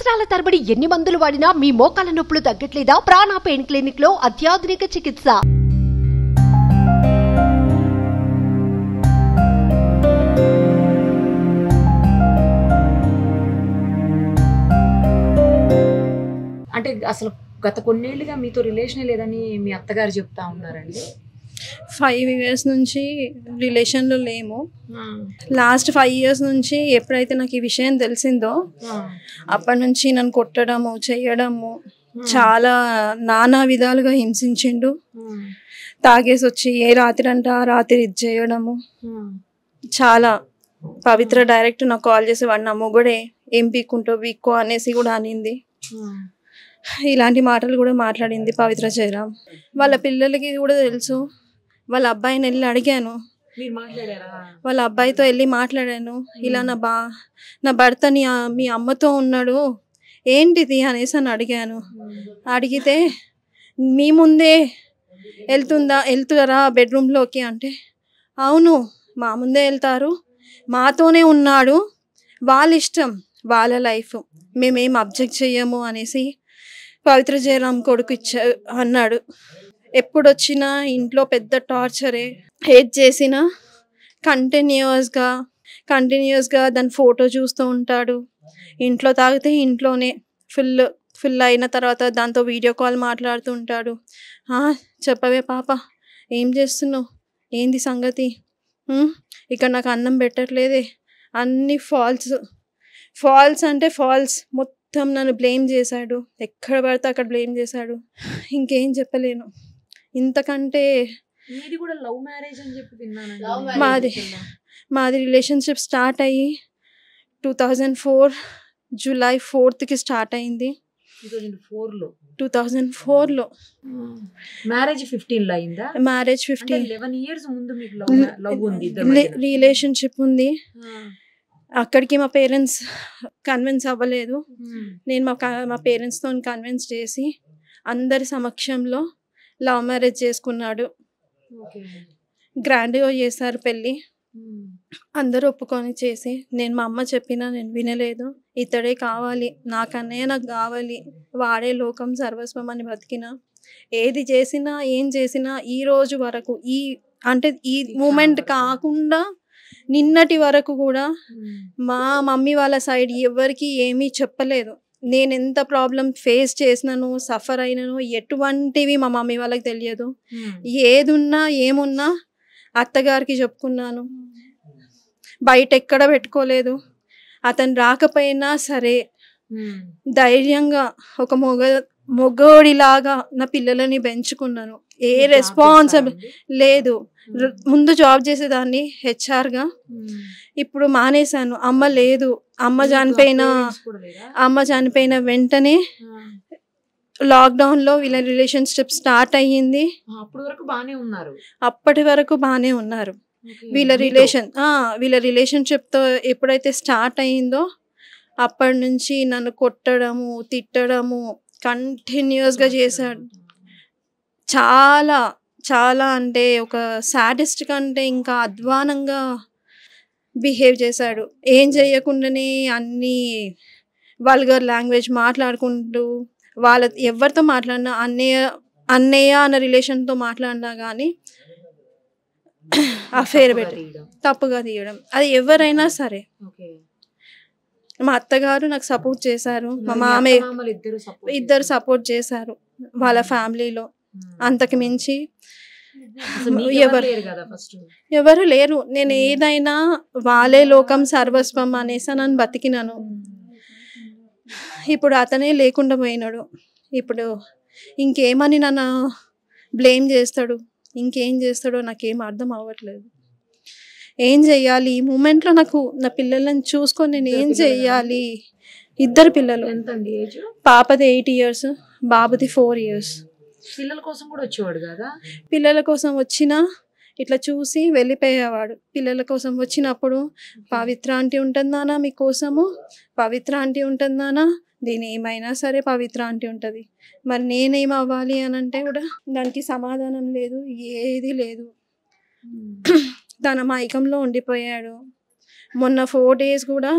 సంవత్సరాల తరబడి ఎన్ని మందులు వాడినా మీ మోకాల నొప్పులు తగ్గట్లేదా? ప్రాణ పెయిన్ క్లినిక్ లో అత్యాధునిక చికిత్స. అంటే అసలు గత కొన్నేళ్లుగా మీతో రిలేషన్ లేదని మీ అత్తగారు చెప్తా ఉన్నారండి. 5 years నుంచి రిలేషన్లో లేము. లాస్ట్ 5 years నుంచి ఎప్పుడైతే నాకు ఈ విషయం తెలిసిందో అప్పటి నుంచి నన్ను కొట్టడము చేయడము చాలా నానా విధాలుగా హింసించిండు. తాగేసి వచ్చి ఏ రాత్రి అంటే ఆ రాత్రి ఇది చేయడము చాలా. పవిత్ర డైరెక్ట్ నాకు కాల్ చేసి వాడు నా మొగుడే, ఏం పీక్కుంటో పీక్కో అనేసి కూడా అనింది. ఇలాంటి మాటలు కూడా మాట్లాడింది పవిత్ర జయరాం. వాళ్ళ పిల్లలకి కూడా తెలుసు. వాళ్ళ అబ్బాయిని వెళ్ళి అడిగాను, వాళ్ళ అబ్బాయితో వెళ్ళి మాట్లాడాను. ఇలా నా భర్త మీ అమ్మతో ఉన్నాడు ఏంటిది అనేసి అని అడిగాను. అడిగితే మీ ముందే వెళ్తారా బెడ్రూమ్లోకి అంటే, అవును మా ముందే వెళ్తారు, మాతోనే ఉన్నాడు, వాళ్ళ ఇష్టం వాళ్ళ లైఫ్, మేమేం అబ్జెక్ట్ చెయ్యము అనేసి పవిత్ర జయరాం కొడుకు అన్నాడు. ఎప్పుడొచ్చినా ఇంట్లో పెద్ద టార్చరే. హేట్ చేసినా కంటిన్యూస్గా దాని ఫోటో చూస్తూ ఉంటాడు. ఇంట్లో తాగితే ఇంట్లోనే ఫుల్ అయిన తర్వాత దాంతో వీడియో కాల్ మాట్లాడుతూ ఉంటాడు. చెప్పవే పాప, ఏం చేస్తున్నావు, ఏంది సంగతి, ఇక్కడ నాకు అన్నం పెట్టట్లేదే, అన్నీ ఫాల్స్ అంటే ఫాల్స్. మొత్తం నన్ను బ్లేమ్ చేశాడు, ఎక్కడ పడితే అక్కడ బ్లేమ్ చేశాడు. ఇంకేం చెప్పలేను. ఇంతకంటే మాది రిలేషన్షిప్ స్టార్ట్ అయ్యి 2004 July 4th స్టార్ట్ అయింది. 2004లో మ్యారేజ్ 15లో అయిందా? మ్యారేజ్ 15. 11 years ముందు మీకు లవ్ ఉంది, రిలేషన్షిప్ ఉంది. అక్కడికి మా పేరెంట్స్ కన్విన్స్ అవ్వలేదు. నేను మా పేరెంట్స్తో కన్విన్స్ చేసి అందరి సమక్షంలో లవ్ మ్యారేజ్ చేసుకున్నాడు. గ్రాండ్గా చేశారు పెళ్ళి. అందరూ ఒప్పుకొని చేసి, నేను మా అమ్మ చెప్పినా నేను వినలేదు. ఇతడే కావాలి, నాకన్నయ్య నాకు కావాలి, వాడే లోకం సర్వస్వం అని బతికిన. ఏది చేసినా ఏం చేసినా ఈ రోజు వరకు ఈ మూమెంట్ కాకుండా నిన్నటి వరకు కూడా మా మమ్మీ వాళ్ళ సైడ్ ఎవరికి ఏమీ చెప్పలేదు. నేను ఎంత ప్రాబ్లం ఫేస్ చేసినాను, సఫర్ అయినాను, ఎటువంటివి మా మమ్మీ వాళ్ళకి తెలియదు. ఏదున్నా ఏమున్నా అత్తగారికి చెప్పుకున్నాను, బయట ఎక్కడ పెట్టుకోలేదు. అతను రాకపోయినా సరే ధైర్యంగా ఒక మొగోడిలాగా నా పిల్లలని పెంచుకున్నాను. ఏ రెస్పాన్సిబుల్ లేదు. ముందు జాబ్ చేసేదాన్ని హెచ్ఆర్గా, ఇప్పుడు మానేశాను. అమ్మ లేదు. అమ్మ చనిపోయిన వెంటనే లాక్డౌన్లో వీళ్ళ రిలేషన్షిప్ స్టార్ట్ అయ్యింది. అప్పటి వరకు బాగానే ఉన్నారు. వీళ్ళ రిలేషన్షిప్తో ఎప్పుడైతే స్టార్ట్ అయ్యిందో అప్పటి నుంచి నన్ను కొట్టడము తిట్టడము కంటిన్యూస్గా చేశాడు. చాలా చాలా అంటే ఒక సాడిస్ట్ కంటే ఇంకా అధ్వానంగా బిహేవ్ చేశాడు. ఏం చేయకుండానే అన్నీ వల్గర్ లాంగ్వేజ్ మాట్లాడుకుంటూ, ఎవరితో మాట్లాడినా అన్నయ్య అన్న రిలేషన్తో మాట్లాడినా కానీ అఫేర్ పెట్టి తప్పుగా తీయడం, అది ఎవరైనా సరే. మా అత్తగారు నాకు సపోర్ట్ చేశారు, మా మామయ్య ఇద్దరు సపోర్ట్ చేశారు వాళ్ళ ఫ్యామిలీలో. అంతకు మించి ఎవరు లేరు. నేను ఏదైనా వాళ్ళే లోకం సర్వస్వం అనేసి నన్ను బతికినాను. ఇప్పుడు అతనే లేకుండా పోయినాడు. ఇప్పుడు ఇంకేమని నన్ను బ్లేమ్ చేస్తాడు, ఇంకేం చేస్తాడో నాకేం అర్థం అవ్వట్లేదు. ఏం చెయ్యాలి ఈ మూమెంట్లో? నాకు నా పిల్లలను చూసుకొని నేను ఏం చెయ్యాలి? 2 పిల్లలు. పాపది 8 years, బాబుది 4 years. పిల్లల కోసం కూడా వచ్చేవాడు కదా? పిల్లల కోసం వచ్చినా ఇట్లా చూసి వెళ్ళిపోయేవాడు. పిల్లల కోసం వచ్చినప్పుడు పవిత్ర ఆంటీ ఉంటుందానా మీకోసము, పవిత్ర ఆంటీ ఉంటుందానా, దీని ఏమైనా సరే పవిత్ర ఆంటీ ఉంటుంది. మరి నేనేం అవ్వాలి అని అంటే కూడా దానికి సమాధానం లేదు, ఏది లేదు. తన మైకంలో ఉండిపోయాడు. మొన్న 4 days కూడా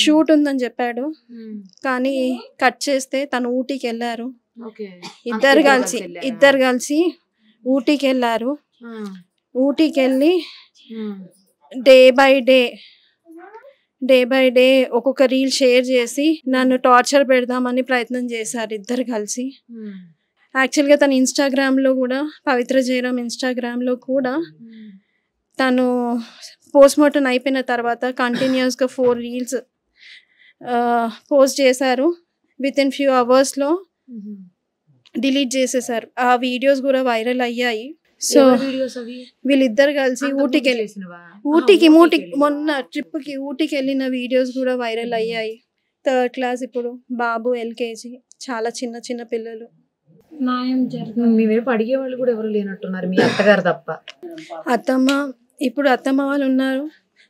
షూట్ ఉందని చెప్పాడు, కానీ కట్ చేస్తే తను ఊటీకి వెళ్ళారు. ఇద్దరు కలిసి ఊటీకి వెళ్ళారు. ఊటీకి వెళ్ళి డే బై డే ఒక్కొక్క రీల్ షేర్ చేసి నన్ను టార్చర్ పెడదామని ప్రయత్నం చేశారు ఇద్దరు కలిసి. యాక్చువల్గా తను ఇన్స్టాగ్రామ్లో కూడా, పవిత్ర జయరామ్ ఇన్స్టాగ్రామ్లో కూడా తను పోస్ట్మార్టం అయిపోయిన తర్వాత కంటిన్యూస్గా 4 రీల్స్ పోస్ట్ చేశారు. విత్ ఇన్ ఫ్యూ అవర్స్లో డిలీట్ చేసేసారు. ఆ వీడియోస్ కూడా వైరల్ అయ్యాయి. సో వీళ్ళిద్దరు కలిసి ఊటీకి మొన్న ట్రిప్కి ఊటీకి వెళ్ళిన వీడియోస్ కూడా వైరల్ అయ్యాయి. 3rd క్లాస్, ఇప్పుడు బాబు LKG, చాలా చిన్న చిన్న పిల్లలు. న్యాయం జరుగుతుంది. మీ వైపు అడిగే వాళ్ళు కూడా ఎవరు లేనట్టున్నారు, మీ అత్తగారు తప్ప. ఇప్పుడు అత్తమ్మ వాళ్ళు ఉన్నారు,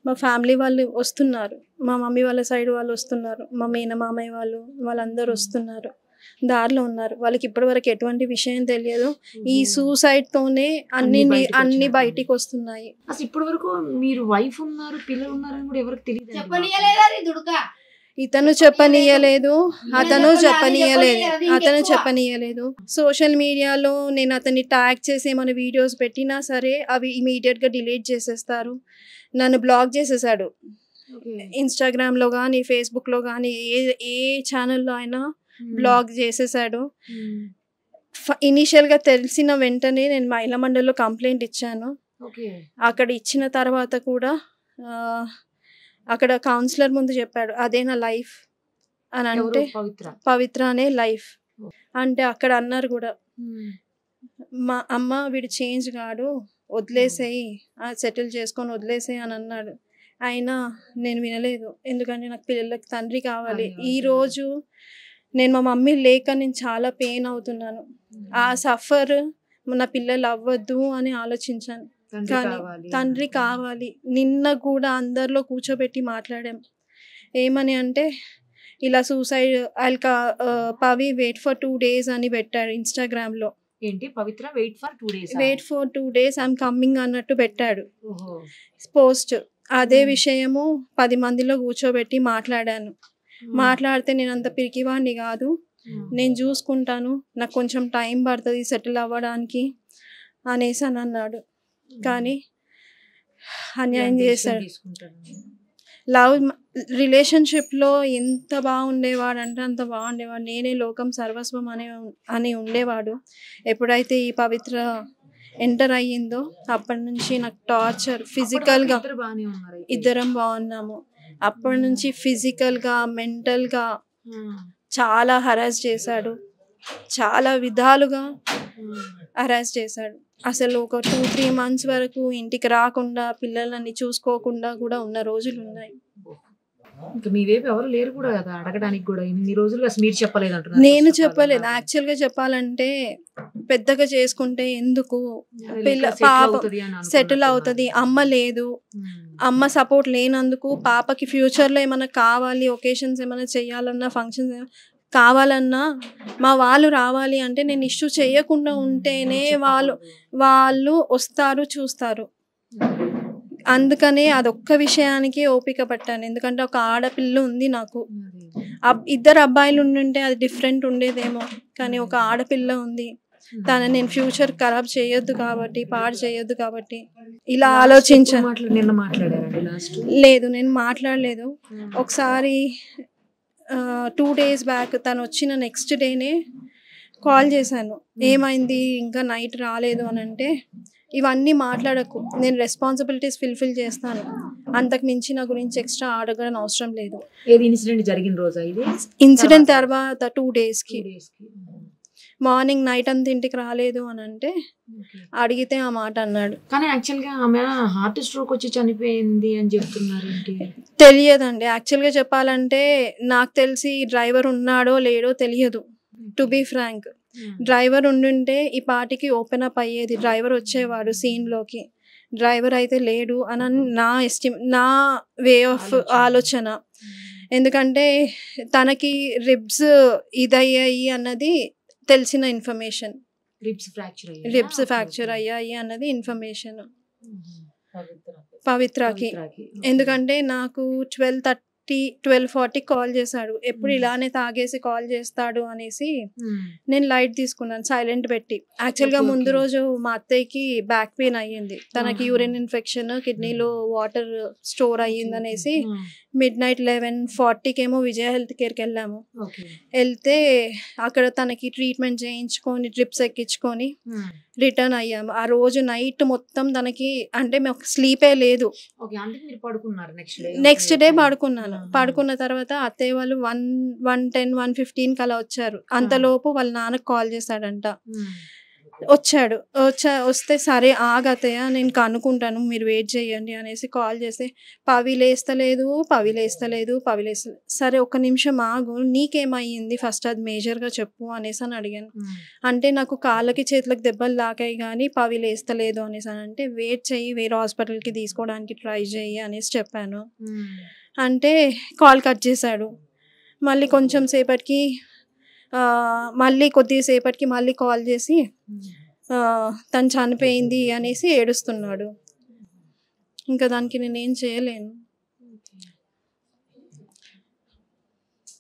మా ఫ్యామిలీ వాళ్ళు వస్తున్నారు, మా మమ్మీ వాళ్ళ సైడ్ వాళ్ళు వస్తున్నారు, మా మేనమామయ్య వాళ్ళందరూ వస్తున్నారు, దారిలో ఉన్నారు. వాళ్ళకి ఇప్పటి వరకు ఎటువంటి విషయం తెలియదు. ఈ సూసైడ్ తోనే అన్ని బయటికి వస్తున్నాయి. అసలు ఇప్పటి వరకు మీరు వైఫ్ ఉన్నారు, పిల్లలు ఉన్నారని కూడా ఎవరికి తెలియదు. అతను చెప్పనీయలేదు. సోషల్ మీడియాలో నేను అతన్ని ట్యాగ్ చేసి ఏమైనా వీడియోస్ పెట్టినా సరే అవి ఇమీడియట్ గా డిలీట్ చేసేస్తారు. నన్ను బ్లాక్ చేసేసాడు. ఇన్స్టాగ్రామ్ లో కానీ, ఫేస్బుక్ లో కానీ, ఏ ఛానల్లో అయినా బ్లాక్ చేసేసాడు. ఇనిషియల్ గా తెలిసిన వెంటనే నేను మహిళా మండలిలో కంప్లైంట్ ఇచ్చాను. అక్కడ ఇచ్చిన తర్వాత కూడా అక్కడ కౌన్సిలర్ ముందు చెప్పాడు, అదే నా లైఫ్ అని. అంటే పవిత్ర అనే లైఫ్ అంటే అక్కడ అన్నారు కూడా, మా అమ్మ వీడు చేంజ్ కాడు, వదిలేసేయి, సెటిల్ చేసుకొని వదిలేసేయి అని అన్నాడు. అయినా నేను వినలేదు, ఎందుకంటే నాకు పిల్లలకి తండ్రి కావాలి. ఈరోజు నేను మా మమ్మీ లేక నేను చాలా పెయిన్ అవుతున్నాను. ఆ సఫర్ నా పిల్లలు అవ్వద్దు అని ఆలోచించాను. కానీ తండ్రి కావాలి. నిన్న కూడా అందరిలో కూర్చోబెట్టి మాట్లాడాం. ఏమని అంటే, ఇలా suicide Pavi wait for 2 days అని పెట్టాడు ఇన్స్టాగ్రామ్ లో. ఏంటి Pavitra wait for 2 days I'm coming అన్నట్టు పెట్టాడు పోస్ట్. అదే విషయము 10 మందిలో కూర్చోబెట్టి మాట్లాడాను. మాట్లాడితే నేను అంత పిరికివాడిని కాదు, నేను చూసుకుంటాను, నాకు కొంచెం టైం పడుతుంది సెటిల్ అవ్వడానికి అనేసి అని అన్నాడు. కానీ అన్యాయం చేశాడు. లవ్ రిలేషన్షిప్లో ఎంత బాగుండేవాడు అంటే అంత బాగుండేవాడు. నేనే లోకం సర్వస్వం అని ఉండేవాడు. ఎప్పుడైతే ఈ పవిత్ర ఎంటర్ అయ్యిందో అప్పటి నుంచి నాకు టార్చర్, ఫిజికల్గా ఇద్దరం బాగున్నాము. అప్పటి నుంచి ఫిజికల్గా, మెంటల్గా చాలా హరాస్ చేశాడు, చాలా విధాలుగా హరాస్ చేశాడు. అసలు ఒక 2-3 months వరకు ఇంటికి రాకుండా, పిల్లలని చూసుకోకుండా కూడా ఉన్న రోజులు ఉన్నాయి. మీ వైపు ఎవరు లేరు కూడా కదా అడగడానికి కూడా. ఇన్ని రోజులుగా మీరు చెప్పలేదు అంటున్నారు. నేను చెప్పలేదు. యాక్చువల్గా చెప్పాలంటే పెద్దగా చేసుకుంటే ఎందుకు, పాప సెటిల్ అవుతుంది, అమ్మ లేదు, అమ్మ సపోర్ట్ లేనందుకు పాపకి ఫ్యూచర్లో ఏమైనా కావాలి, ఒకేషన్స్ ఏమైనా చేయాలన్నా, ఫంక్షన్స్ కావాలన్నా మా వాళ్ళు రావాలి అంటే నేను ఇష్యూ చేయకుండా ఉంటేనే వాళ్ళు వస్తారు, చూస్తారు. అందుకనే అదొక్క విషయానికి ఓపిక పట్టాను. ఎందుకంటే ఒక ఆడపిల్ల ఉంది నాకు. 2 అబ్బాయిలు ఉండుంటే అది డిఫరెంట్ ఉండేదేమో, కానీ ఒక ఆడపిల్ల ఉంది. తను నేను ఫ్యూచర్ ఖరాబ్ చేయొద్దు కాబట్టి, పాడు చేయొద్దు కాబట్టి ఇలా ఆలోచించాను. లేదు, నేను మాట్లాడలేదు. ఒకసారి 2 days బ్యాక్ తను వచ్చిన నెక్స్ట్ డేనే కాల్ చేశాను. ఏమైంది ఇంకా నైట్ రాలేదు అని అంటే, ఇవన్నీ మాట్లాడకు, నేను రెస్పాన్సిబిలిటీస్ ఫుల్ఫిల్ చేస్తాను, అంతకు మించి నా గురించి ఎక్స్ట్రా అడగడం అవసరం లేదు. ఇన్సిడెంట్ జరిగిన రోజు ఇన్సిడెంట్ తర్వాత 2 daysకి మార్నింగ్ నైట్ అంతా ఇంటికి రాలేదు అని అంటే అడిగితే ఆ మాట అన్నాడు. కానీ యాక్చువల్గా ఆమె హార్ట్ స్ట్రోక్ వచ్చి చనిపోయింది అని చెప్తున్నారు. తెలియదండి. యాక్చువల్గా చెప్పాలంటే నాకు తెలిసి డ్రైవర్ ఉన్నాడో లేడో తెలియదు. టు బీ ఫ్రాంక్, డ్రైవర్ ఉండుంటే ఈ పాటికి ఓపెన్ అప్ అయ్యేది, డ్రైవర్ వచ్చేవాడు సీన్లోకి. డ్రైవర్ అయితే లేడు అని నా వే ఆఫ్ ఆలోచన. ఎందుకంటే తనకి రిబ్స్ ఇదయ్యాయి అన్నది తెలిసిన ఇన్ఫర్మేషన్, రిబ్స్ ఫ్రాక్చర్ అయ్యాయి అన్నది ఇన్ఫర్మేషన్ పవిత్రకి. ఎందుకంటే నాకు 12:40 కాల్ చేశాడు. ఎప్పుడు ఇలానే తాగేసి కాల్ చేస్తాడు అనేసి నేను లైట్ తీసుకున్నాను, సైలెంట్ పెట్టి. యాక్చువల్గా ముందు రోజు మా అత్తయ్యకి బ్యాక్ పెయిన్ అయ్యింది, తనకి యూరిన్ ఇన్ఫెక్షన్, కిడ్నీలో వాటర్ స్టోర్ అయ్యింది అనేసి midnight 11:40కేమో విజయ హెల్త్ కేర్కి వెళ్ళాము. వెళ్తే అక్కడ తనకి ట్రీట్మెంట్ చేయించుకొని డ్రిప్స్ ఎక్కించుకొని రిటర్న్ అయ్యాము. ఆ రోజు నైట్ మొత్తం తనకి అంటే మాకు స్లీపే లేదు. నెక్స్ట్ డే పడుకున్నాను. పడుకున్న తర్వాత అత్తయ్య వాళ్ళు 1:10, 1:15 అలా వచ్చారు. అంతలోపు వాళ్ళ నాన్నకు కాల్ చేశాడంట. వస్తే సరే ఆగతయ్య నేను కనుక్కుంటాను, మీరు వెయిట్ చేయండి అనేసి కాల్ చేస్తే పవి లేస్తలేదు. సరే ఒక్క నిమిషం ఆగు, నీకేమయ్యింది ఫస్ట్ అది మేజర్గా చెప్పు అనేసి అని అడిగాను. అంటే నాకు కాళ్ళకి చేతులకు దెబ్బలు తాకాయి కానీ పవి లేస్తలేదు అనేసి అని అంటే వెయిట్ చెయ్యి, వేరే హాస్పిటల్కి తీసుకోవడానికి ట్రై చెయ్యి అనేసి చెప్పాను. అంటే కాల్ కట్ చేశాడు. మళ్ళీ కొంచెం సేపటికి మళ్ళీ కొద్దిసేపటికి మళ్ళీ కాల్ చేసి తను చనిపోయింది అనేసి ఏడుస్తున్నాడు. ఇంకా దానికి నేనేం చేయలేను.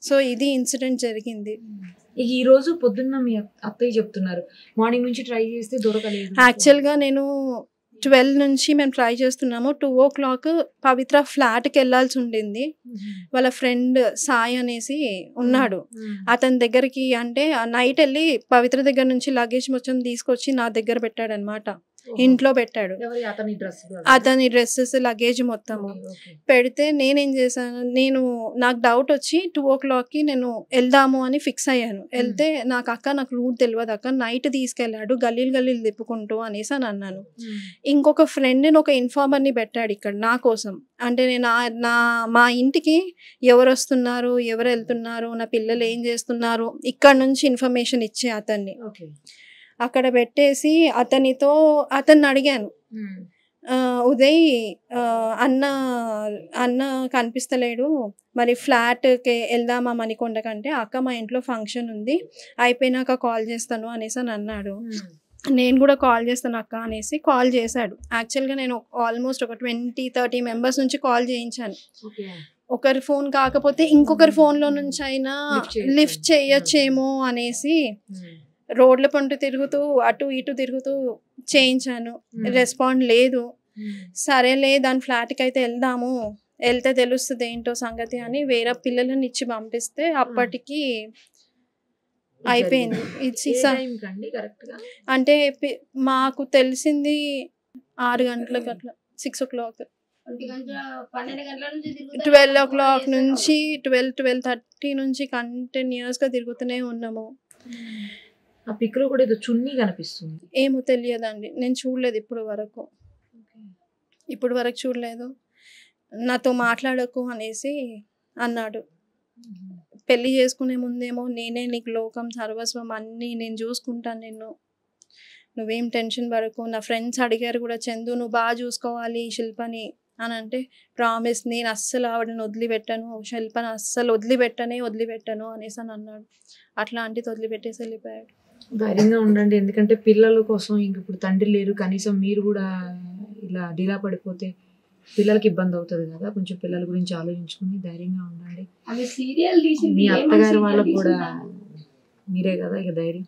సో ఇది ఇన్సిడెంట్ జరిగింది. ఈ రోజు పొద్దున్న మీ అత్తయ్య చెప్తున్నారు మార్నింగ్ నుంచి ట్రై చేస్తే దొరకలేదు. యాక్చువల్గా నేను 12 నుంచి మేము ట్రై చేస్తున్నాము. 2 o'clock పవిత్ర ఫ్లాట్కి వెళ్ళాల్సి ఉండింది. వాళ్ళ ఫ్రెండ్ సాయి అనేసి ఉన్నాడు, అతని దగ్గరికి అంటే నైట్ వెళ్ళి పవిత్ర దగ్గర నుంచి లగేజ్ మొత్తం తీసుకొచ్చి నా దగ్గర పెట్టాడు అనమాట. ఇంట్లో పెట్టాడు అతని డ్రెస్సెస్ లగేజ్ మొత్తము పెడితే నేనేం చేశాను, నాకు డౌట్ వచ్చి 2 o'clockకి నేను వెళ్దాము అని ఫిక్స్ అయ్యాను. వెళ్తే నాకు రూట్ తెలియదు అక్క, నైట్ తీసుకెళ్ళాడు గల్లీలు తిప్పుకుంటూ అనేసి అని అన్నాను. ఇంకొక ఫ్రెండ్ని ఒక ఇన్ఫార్మర్ని పెట్టాడు ఇక్కడ నా కోసం. అంటే నేను మా ఇంటికి ఎవరు వస్తున్నారు, ఎవరు వెళ్తున్నారు, నా పిల్లలు ఏం చేస్తున్నారు, ఇక్కడ నుంచి ఇన్ఫర్మేషన్ ఇచ్చే అతన్ని అక్కడ పెట్టేసి అతన్ని అడిగాను, ఉదయ్ అన్న కనిపిస్తలేడు, మరి ఫ్లాట్కి వెళ్దామా మణికొండ కంటే, అక్క మా ఇంట్లో ఫంక్షన్ ఉంది అయిపోయినాక కాల్ చేస్తాను అనేసి అని అన్నాడు. నేను కూడా కాల్ చేస్తాను అక్క అనేసి కాల్ చేశాడు. యాక్చువల్గా నేను ఆల్మోస్ట్ ఒక 20-30 మెంబర్స్ నుంచి కాల్ చేయించాను. ఒకరి ఫోన్ కాకపోతే ఇంకొకరి ఫోన్లో నుంచి అయినా లిఫ్ట్ చేయొచ్చేమో అనేసి రోడ్ల పంట తిరుగుతూ అటు ఇటు తిరుగుతూ చేయించాను. రెస్పాండ్ లేదు. సరేలే దాని ఫ్లాట్కి అయితే వెళ్తే తెలుస్తుంది ఏంటో సంగతి అని వేరే పిల్లలను ఇచ్చి పంపిస్తే అప్పటికి అయిపోయింది. అంటే మాకు తెలిసింది 6 గంటలకు అట్లా, 6 o'clock, 12 o'clock నుంచి 12-12:30 నుంచి కంటిన్యూస్గా తిరుగుతూనే ఉన్నాము. ఆ పిక్లో కూడా ఏదో చున్నీ కనిపిస్తుంది. ఏమో తెలియదండి, నేను చూడలేదు ఇప్పుడు వరకు చూడలేదు. నాతో మాట్లాడకు అనేసి అన్నాడు. పెళ్లి చేసుకునే ముందేమో నేనే నీకు లోకం సర్వస్వం అన్నీ నేను చూసుకుంటాను, నువ్వేం టెన్షన్ పడకు. నా ఫ్రెండ్స్ అడిగారు కూడా, చందు నువ్వు బాగా చూసుకోవాలి శిల్పని అని అంటే, ప్రామిస్ నేను అస్సలు ఆవిడని వదిలిపెట్టాను, శిల్పని అస్సలు వదిలిపెట్టాను అనేసి అని అన్నాడు. అట్లాంటిది వదిలిపెట్టేసి వెళ్ళిపోయాడు. ధైర్యంగా ఉండండి, ఎందుకంటే పిల్లల కోసం ఇంక ఇప్పుడు తండ్రి లేరు, కనీసం మీరు కూడా ఇలా డీలా పడిపోతే పిల్లలకి ఇబ్బంది అవుతుంది కదా. కొంచెం పిల్లల గురించి ఆలోచించుకుని ధైర్యంగా ఉండండి. మీ అత్తగారి వాళ్ళకు కూడా మీరే కదా ఇక ధైర్యం,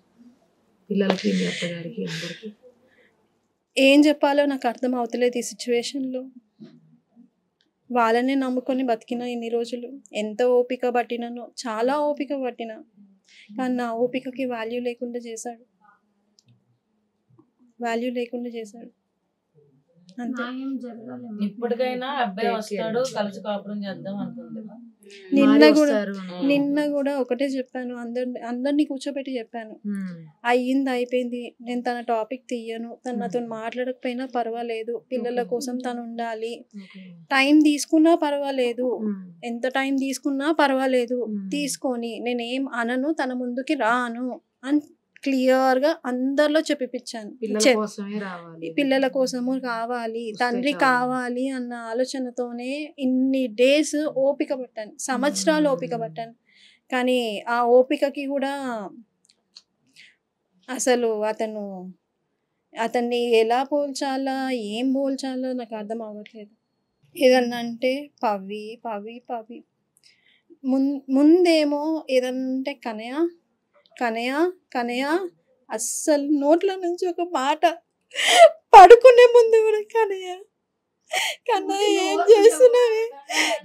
పిల్లలకి మీ అత్తగారికి అందరికి. ఏం చెప్పాలో నాకు అర్థం అవుతలేదు ఈ సిచ్యువేషన్లో. వాళ్ళనే నమ్ముకొని బతికిన ఇన్ని రోజులు, ఎంత ఓపిక పట్టినానో, చాలా ఓపిక పట్టినా, కానీ నా ఓపికకి వాల్యూ లేకుండా చేశాడు. అంతే. ఇప్పటికైనా అబ్బాయి వస్తాడు, కలిసి కాపురం చేద్దాం అనుకుంది. నిన్న కూడా ఒకటే చెప్పాను, అందరినీ కూర్చోబెట్టి చెప్పాను, అయిపోయింది, నేను తన టాపిక్ తీయను, తను నాతో మాట్లాడకపోయినా పర్వాలేదు, పిల్లల కోసం తను ఉండాలి, టైం తీసుకున్నా పర్వాలేదు, ఎంత టైం తీసుకున్నా పర్వాలేదు, తీసుకొని నేనేం అనను, తన ముందుకి రాను అని క్లియర్గా అందరిలో చెప్పిపించాను. పిల్లల కోసము కావాలి, తండ్రి కావాలి అన్న ఆలోచనతోనే ఇన్ని డేస్ ఓపిక పట్టాను, సంవత్సరాలు ఓపిక పట్టాను. కానీ ఆ ఓపికకి కూడా అసలు అతన్ని ఎలా పోల్చాలా, ఏం పోల్చాలో నాకు అర్థం అవ్వట్లేదు. ఏదన్నా అంటే పవి పవి పవి ముందేమో ఏదంటే కనయ కనయ కనయ, అస్సలు నోట్ల నుంచి ఒక మాట పడుకునే ముందు కూడా కనయ కన్నా ఏం చేస్తున్నావే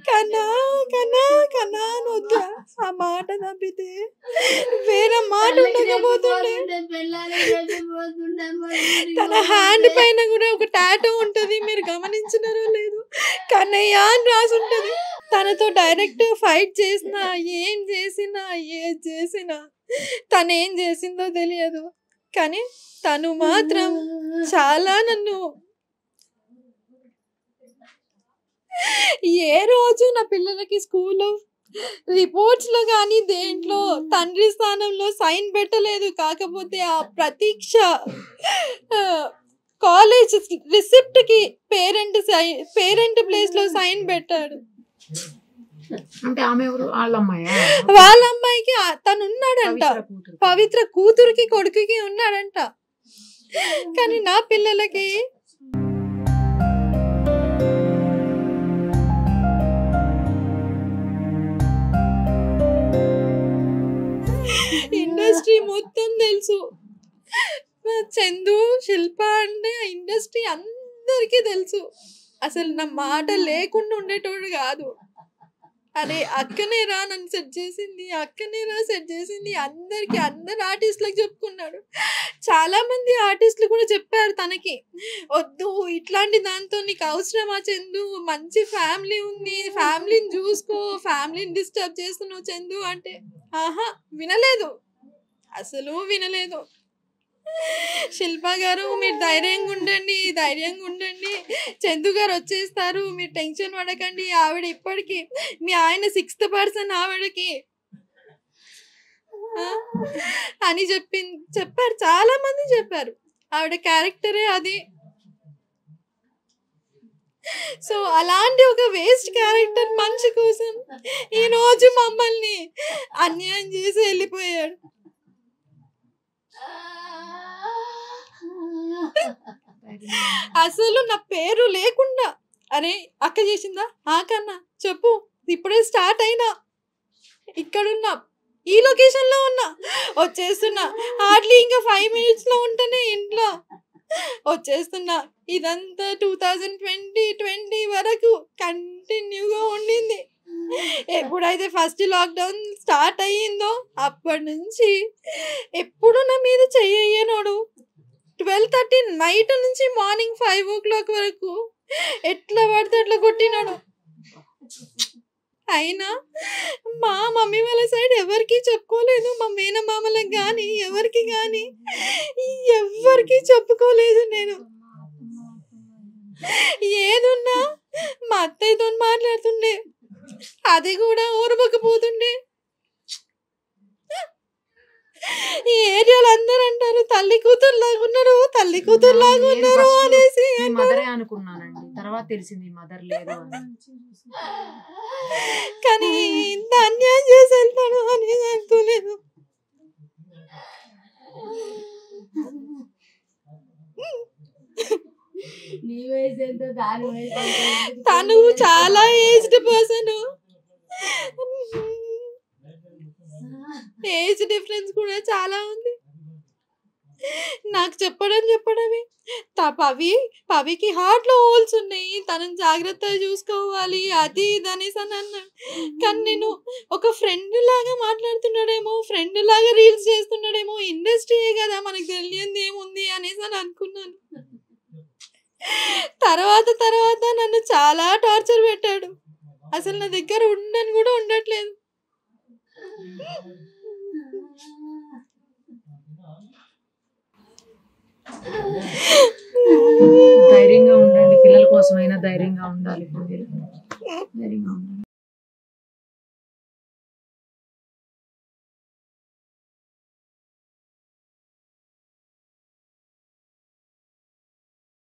కన్నా కన్నా కన్నా వద్దు, ఆ మాట తప్పితే వేరే మాట ఉండకపోతుండే. తన హ్యాండ్ పైన కూడా ఒక టాటూ ఉంటది, మీరు గమనించినారో లేదు, కన్నయ్య అని రాసి ఉంటది. తనతో డైరెక్ట్ ఫైట్ చేసినా, ఏం చేసినా, ఏం చేసినా, తను ఏం చేసిందో తెలియదు, కానీ తను మాత్రం చాలా నన్ను ఏ రోజు నా పిల్లలకి స్కూల్లో రిపోర్ట్స్ లో కానీ దేంట్లో తండ్రి స్థానంలో సైన్ పెట్టలేదు. కాకపోతే ఆ ప్రతీక్ష కాలేజ్ రిసిప్ట్ కి పేరెంట్ ప్లేస్ లో సైన్ పెట్టాడు. అంటే ఆమె ఎవరు? వాళ్ళ అమ్మాయికి తను ఉన్నాడంట, పవిత్ర కూతురికి కొడుకుకి ఉన్నాడంట. కానీ నా పిల్లలకి ఇండస్ట్రీ మొత్తం తెలుసు. చందు, శిల్ప అంటే ఆ ఇండస్ట్రీ అందరికీ తెలుసు. అసలు నా మాట లేకుండా ఉండేటోడు కాదు. అరే అక్కనే రా నన్ను సెట్ చేసింది, అక్కనే రా సెట్ చేసింది, అందరికి అందరు ఆర్టిస్టులకు చెప్పుకున్నాడు. చాలా మంది ఆర్టిస్టులు కూడా చెప్పారు తనకి, వద్దు ఇట్లాంటి దాంతో నీకు అవసరమా చందు, మంచి ఫ్యామిలీ ఉంది, ఫ్యామిలీని చూసుకో, ఫ్యామిలీని డిస్టర్బ్ చేస్తున్నావు చందు అంటే. ఆహా, వినలేదు, అసలు వినలేదు. శిల్ప గారు మీరు ధైర్యంగా ఉండండి, ధైర్యంగా ఉండండి, చందు గారు వచ్చేస్తారు, మీరు టెన్షన్ పడకండి, ఆవిడ ఇప్పటికి మీ ఆయన 6th పర్సన్ ఆవిడకి అని చెప్పారు. చాలా మంది చెప్పారు, ఆవిడ క్యారెక్టరే అది. సో అలాంటి ఒక వేస్ట్ క్యారెక్టర్ మనిషి కోసం ఈ రోజు మమ్మల్ని అన్యాయం చేసి వెళ్ళిపోయాడు. అసలు నా పేరు లేకుండా, అరే అక్క చేసిందా, కన్నా చెప్పు, ఇప్పుడే స్టార్ట్ అయినా, ఇక్కడున్నా, ఈ లొకేషన్ లో ఉన్నా, వచ్చేస్తున్నా, హార్డ్లీ ఇంకా 5 minutes లో ఉంటేనే ఇంట్లో వచ్చేస్తున్నా. ఇదంతా 2020 వరకు కంటిన్యూగా ఉండింది. ఎప్పుడైతే ఫస్ట్ లాక్డౌన్ స్టార్ట్ అయ్యిందో అప్పటి నుంచి ఎప్పుడు నా మీద చెయ్యనోడు. 12:30 నైట్ నుంచి మార్నింగ్ 5 o'clock వరకు ఎట్లా పడితే అట్లా కొట్టినాడు. అయినా మా మమ్మీ వాళ్ళ సైడ్ ఎవరికి చెప్పుకోలేదు, మా మేనమామలకు కానీ ఎవరికి కానీ ఎవరికి చెప్పుకోలేదు. నేను ఏదున్నా మా అత్తయ్యతో మాట్లాడుతుండే, అది కూడా ఊరుబకపోతుండే. ఈ ఏరియాలో అందరూ అంటారు తల్లి కూతురు లాగున్నారు, తల్లి కూతురు లాగున్నారు అనేసి. మదరే అనుకున్నానండి, తర్వాత తెలిసింది మదర్ లేదు. కానీ ఇంత అన్యాయం చేసి వెళ్తాడు అనేది అనుకోలేదు. తను చాలా ఏజ్డ్ పర్సన్, ఏజ్ డిఫరెన్స్ కూడా చాలా ఉంది. నాకు చెప్పడమే పవికి హార్ట్ లో హోల్స్ ఉన్నాయి, తనని జాగ్రత్తగా చూసుకోవాలి, అది ఇది అనేసి అని అన్నాడు. కానీ నేను ఒక ఫ్రెండ్ లాగా మాట్లాడుతున్నాడేమో, ఫ్రెండ్ లాగా రీల్స్ చేస్తున్నాడేమో, ఇండస్ట్రీయే కదా మనకు తెలియంది ఏముంది అనేసి అని అనుకున్నాను. తర్వాత నన్ను చాలా టార్చర్ పెట్టాడు. అసలు నా దగ్గర ఉండని కూడా ఉండట్లేదు. ధైర్యంగా ఉండండి, పిల్లల కోసమైనా ధైర్యంగా ఉండాలి. ధైర్యంగా ఉండాలి.